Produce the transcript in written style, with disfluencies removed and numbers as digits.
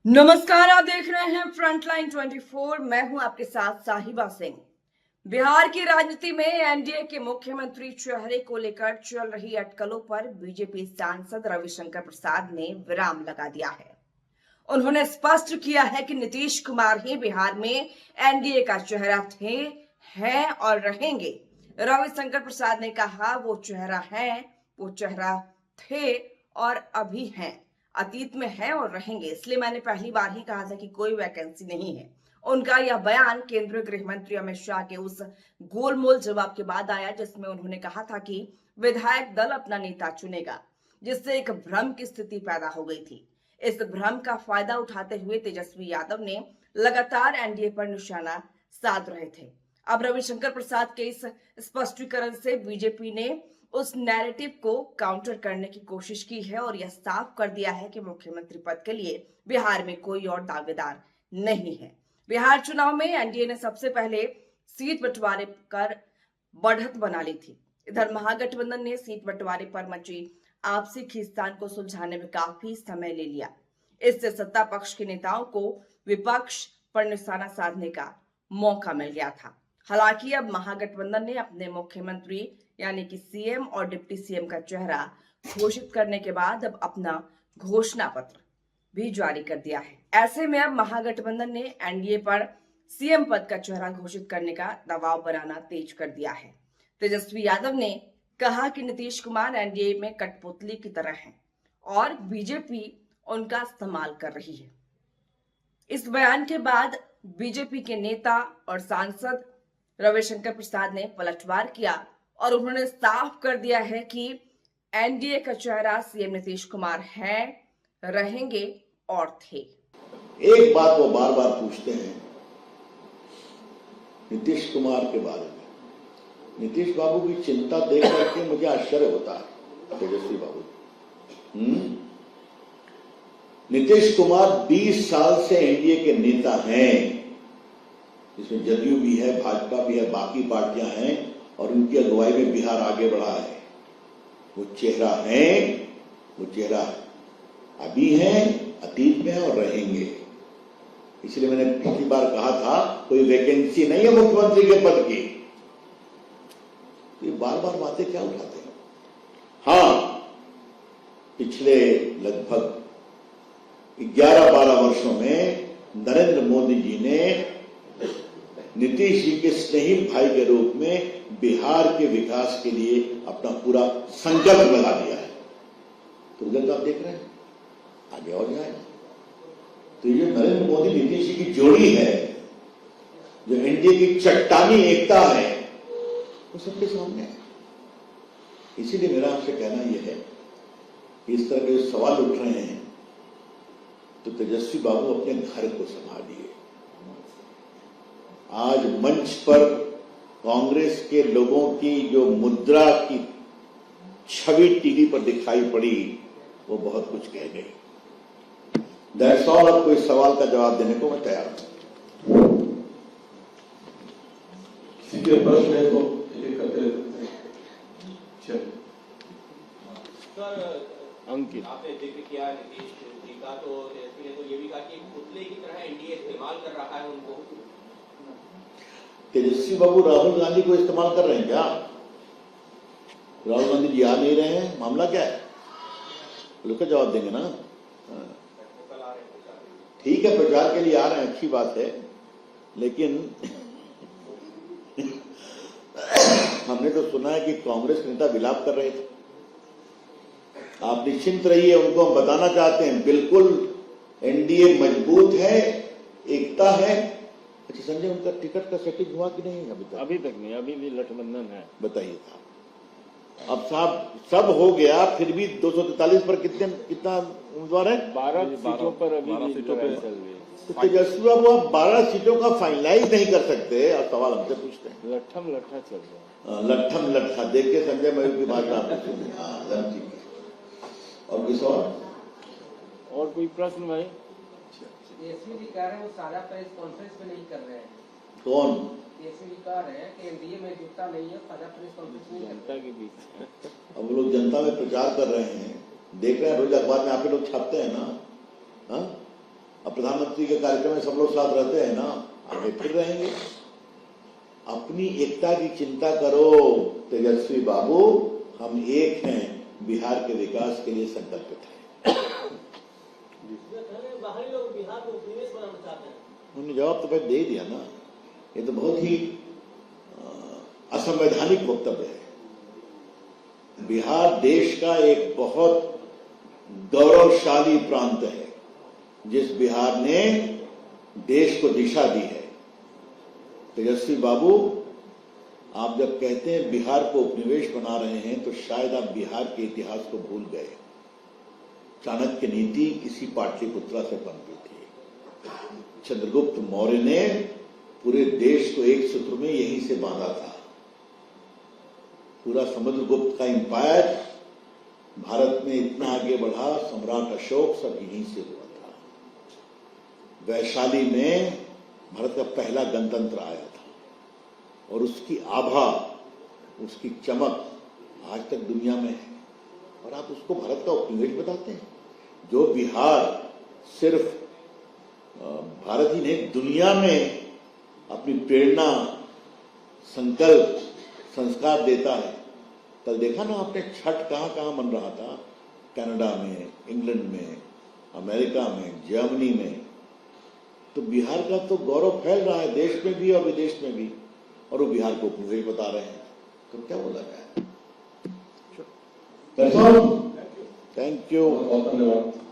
नमस्कार, आप देख रहे हैं फ्रंटलाइन 24। मैं हूं आपके साथ साहिबा सिंह। बिहार की राजनीति में एनडीए के मुख्यमंत्री चेहरे को लेकर चल रही अटकलों पर बीजेपी सांसद रविशंकर प्रसाद ने विराम लगा दिया है। उन्होंने स्पष्ट किया है कि नीतीश कुमार ही बिहार में एनडीए का चेहरा थे, हैं और रहेंगे। रविशंकर प्रसाद ने कहा, वो चेहरा है, वो चेहरा थे और अभी हैं, अतीत में है और रहेंगे। इसलिए मैंने पहली बार ही कहा था कि कोई वैकेंसी नहीं है। उनका यह बयान केंद्रीय गृह मंत्री अमित शाह के उस गोलमोल जवाब के बाद आया जिसमें उन्होंने कहा था कि विधायक दल अपना नेता चुनेगा, जिससे एक भ्रम की स्थिति पैदा हो गई थी। इस भ्रम का फायदा उठाते हुए तेजस्वी यादव ने लगातार एनडीए पर निशाना साध रहे थे। अब रविशंकर प्रसाद के इस स्पष्टीकरण से बीजेपी ने उस नैरेटिव को काउंटर करने की कोशिश की है और यह साफ कर दिया है कि मुख्यमंत्री पद के लिए बिहार में कोई और दावेदार नहीं है। बिहार चुनाव में एनडीए ने सबसे पहले सीट बंटवारे कर बढ़त बना ली थी। इधर महागठबंधन ने सीट बंटवारे पर मची आपसी खींचतान को सुलझाने में काफी समय ले लिया। इससे सत्ता पक्ष के नेताओं को विपक्ष पर निशाना साधने का मौका मिल गया था। हालांकि अब महागठबंधन ने अपने मुख्यमंत्री यानी कि सीएम और डिप्टी सीएम का चेहरा घोषित करने के बाद अब अपना घोषणा पत्र भी जारी कर दिया है। ऐसे में अब महागठबंधन ने एनडीए पर सीएम पद का चेहरा घोषित करने का दबाव बनाना तेज कर दिया है। तेजस्वी यादव ने कहा कि नीतीश कुमार एनडीए में कठपुतली की तरह हैं और बीजेपी उनका इस्तेमाल कर रही है। इस बयान के बाद बीजेपी के नेता और सांसद रविशंकर प्रसाद ने पलटवार किया और उन्होंने साफ कर दिया है कि एनडीए का चेहरा सीएम नीतीश कुमार है, रहेंगे और थे। एक बात वो बार बार पूछते हैं नीतीश कुमार के बारे में। नीतीश बाबू की चिंता देख करके मुझे आश्चर्य होता है। तेजस्वी बाबू, नीतीश कुमार 20 साल से एनडीए के नेता हैं, इसमें जदयू भी है, भाजपा भी है, बाकी पार्टियां हैं और उनकी अगुवाई में बिहार आगे बढ़ा है। वो चेहरा है, वो चेहरा अभी है, अतीत में है और रहेंगे। इसलिए मैंने पिछली बार कहा था कोई वैकेंसी नहीं है मुख्यमंत्री के पद की। ये बार बार बातें क्या उठाते हैं। हाँ, पिछले लगभग 11-12 वर्षों में नरेंद्र मोदी जी ने नीतीश जी के स्नेही भाई के रूप में बिहार के विकास के लिए अपना पूरा संकल्प लगा दिया है। तो रिजल्ट आप देख रहे हैं, आगे और जाएगा। तो ये नरेंद्र मोदी नीतीश जी की जोड़ी है, जो एनडीए की चट्टानी एकता है, वो सबके सामने है। इसीलिए मेरा आपसे कहना यह है कि इस तरह के सवाल उठ रहे हैं तो तेजस्वी बाबू अपने घर को संभालिए। आज मंच पर कांग्रेस के लोगों की जो मुद्रा की छवि टीवी पर दिखाई पड़ी वो बहुत कुछ कह गई। That's all. अब कोई सवाल का जवाब देने को मैं तैयार हूं। किसी के प्रश्न है तो एक करते अंकित, आपने जिक्र किया नीतीश जी का, तो तेजस्वी ने तो ये भी कहा कि पुतले की तरह एनडीए इस्तेमाल कर रहा है उनको। तेजस्वी बाबू राहुल गांधी को इस्तेमाल कर रहे हैं क्या? राहुल गांधी जी आ नहीं रहे हैं, मामला क्या है? लोग जवाब देंगे ना। ठीक है, प्रचार के लिए आ रहे हैं, अच्छी बात है, लेकिन हमने तो सुना है कि कांग्रेस नेता विलाप कर रहे थे। आप निश्चिंत रहिए, उनको हम बताना चाहते हैं बिल्कुल एनडीए मजबूत है, एकता है। अच्छा संजय, उनका टिकट का सेटिंग हुआ कि नहीं? अभी तक नहीं, अभी भी गठबंधन है। बताइए साहब। अब साहब सब हो गया, फिर भी 243 पर कितना उम्मीदवार है? 12 सीटों पर अभी सीटों पर चल रही है। तो तेजस्वी बाबू आप 12 सीटों का फाइनलाइज नहीं कर सकते। आप सवाल हमसे पूछते हैं। लट्ठम लट्ठा चल रहा है। लट्ठम लट्ठा देखिए संजय मयूर की भाषा आप ठीक है। और किस और कोई प्रश्न भाई? तेजस्वी जी कह रहे हैं वो साझा प्रेस कॉन्फ्रेंस में नहीं कर रहे हैं। कौन? तेजस्वी जी कह रहे हैं कि एनडीए में जुटता नहीं है, साझा प्रेस कॉन्फ्रेंस नहीं जनता के बीच। अब लोग जनता में प्रचार कर रहे हैं, देख रहे हैं, रोज अखबार में आप लोग छापते हैं ना। हाँ, अब प्रधानमंत्री के कार्यक्रम में सब लोग साथ रहते हैं ना, आगे फिर रहेंगे। अपनी एकता की चिंता करो तेजस्वी बाबू, हम एक हैं, बिहार के विकास के लिए संकल्पित हैं। बाहरी लोग बिहार को उपनिवेश बनाना चाहते हैं। उन्होंने जवाब तो पहले दे दिया ना। ये तो बहुत ही असंवैधानिक वक्तव्य है। बिहार देश का एक बहुत गौरवशाली प्रांत है, जिस बिहार ने देश को दिशा दी है। तेजस्वी बाबू, आप जब कहते हैं बिहार को उपनिवेश बना रहे हैं, तो शायद आप बिहार के इतिहास को भूल गए। चाणक्य नीति इसी पाटलिपुत्रा से पनपी थी। चंद्रगुप्त मौर्य ने पूरे देश को एक सूत्र में यहीं से बांधा था। पूरा समुद्रगुप्त का एम्पायर भारत में इतना आगे बढ़ा, सम्राट अशोक सब यहीं से हुआ था। वैशाली में भारत का पहला गणतंत्र आया था, और उसकी आभा, उसकी चमक आज तक दुनिया में है। और आप उसको भारत का उपनिवेश बताते हैं। जो बिहार सिर्फ भारत ही नहीं, दुनिया में अपनी प्रेरणा, संकल्प, संस्कार देता है। कल देखा ना आपने, छठ कहां कहां मन रहा था, कनाडा में, इंग्लैंड में, अमेरिका में, जर्मनी में। तो बिहार का तो गौरव फैल रहा है देश में भी और विदेश में भी, और वो बिहार को उपनिवेश बता रहे हैं। तो क्या बोला जाए। Thank you. बहुत धन्यवाद।